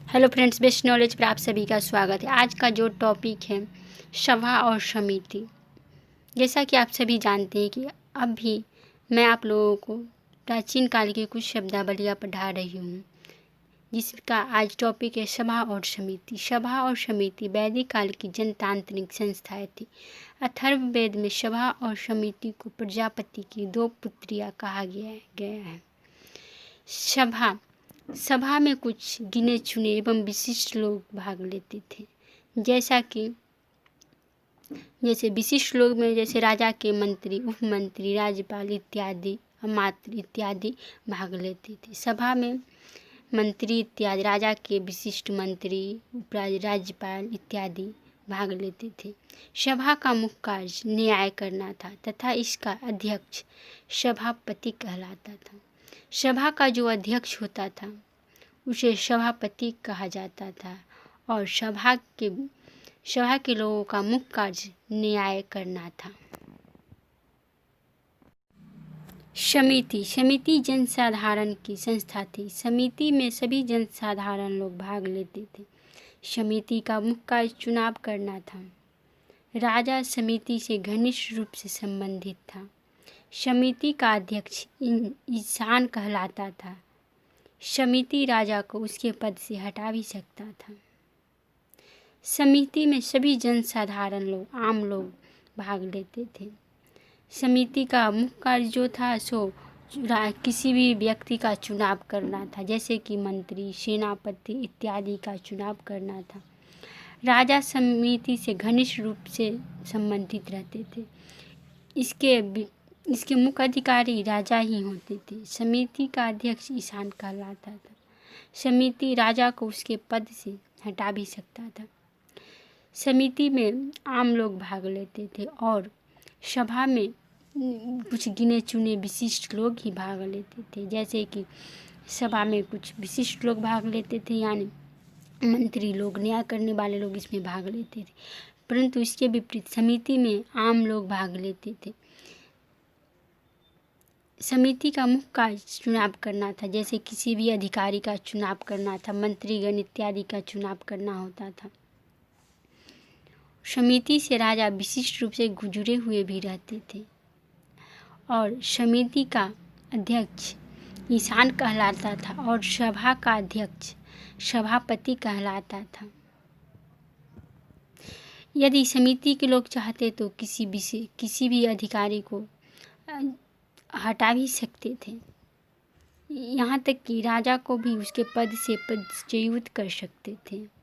Hello friends, best knowledge पर आप सभी का स्वागत है। आज का जो टॉपिक है सभा और समिति। जैसा कि आप सभी जानते हैं कि अभी मैं आप लोगों को प्राचीन काल की कुछ शब्दावलियाँ पढ़ा रही हूँ, जिसका आज टॉपिक है सभा और समिति। सभा और समिति वैदिक काल की जनतांत्रिक संस्थाएं थी। अथर्ववेद में सभा और समिति को प्रजापति की दो पुत्रियाँ कहा गया है। सभा में कुछ गिने चुने एवं विशिष्ट लोग भाग लेते थे। जैसे विशिष्ट लोग में जैसे राजा के मंत्री, उपमंत्री, राज्यपाल इत्यादि, अमात्य इत्यादि भाग लेते थे। सभा में मंत्री इत्यादि, राजा के विशिष्ट मंत्री, राज्यपाल इत्यादि भाग लेते थे। सभा का मुख्य कार्य न्याय करना था तथा इसका अध्यक्ष सभापति कहलाता था। सभा का जो अध्यक्ष होता था उसे सभापति कहा जाता था और सभा के लोगों का मुख्य कार्य न्याय करना था। समिति जनसाधारण की संस्था थी। समिति में सभी जनसाधारण लोग भाग लेते थे। समिति का मुख्य कार्य चुनाव करना था। राजा समिति से घनिष्ठ रूप से संबंधित था। समिति का अध्यक्ष ईशान कहलाता था। समिति राजा को उसके पद से हटा भी सकता था। समिति में सभी जनसाधारण लोग, आम लोग भाग लेते थे। समिति का मुख्य कार्य जो था सो किसी भी व्यक्ति का चुनाव करना था, जैसे कि मंत्री, सेनापति इत्यादि का चुनाव करना था। राजा समिति से घनिष्ठ रूप से संबंधित रहते थे। इसके मुख्य अधिकारी राजा ही होते थे। समिति का अध्यक्ष ईशान कहलाता था। समिति राजा को उसके पद से हटा भी सकता था। समिति में आम लोग भाग लेते थे और सभा में कुछ गिने चुने विशिष्ट लोग ही भाग लेते थे। जैसे कि सभा में कुछ विशिष्ट लोग भाग लेते थे, यानी मंत्री लोग, न्याय करने वाले लोग इसमें भाग लेते थे। परंतु इसके विपरीत समिति में आम लोग भाग लेते थे। समिति का मुख्य कार्य चुनाव करना था, जैसे किसी भी अधिकारी का चुनाव करना था, मंत्रीगण इत्यादि का चुनाव करना होता था। समिति से राजा विशिष्ट रूप से गुजरे हुए भी रहते थे और समिति का अध्यक्ष ईशान कहलाता था और सभा का अध्यक्ष सभापति कहलाता था। यदि समिति के लोग चाहते तो किसी भी अधिकारी को हटा भी सकते थे। यहाँ तक कि राजा को भी उसके पद से पदच्युत कर सकते थे।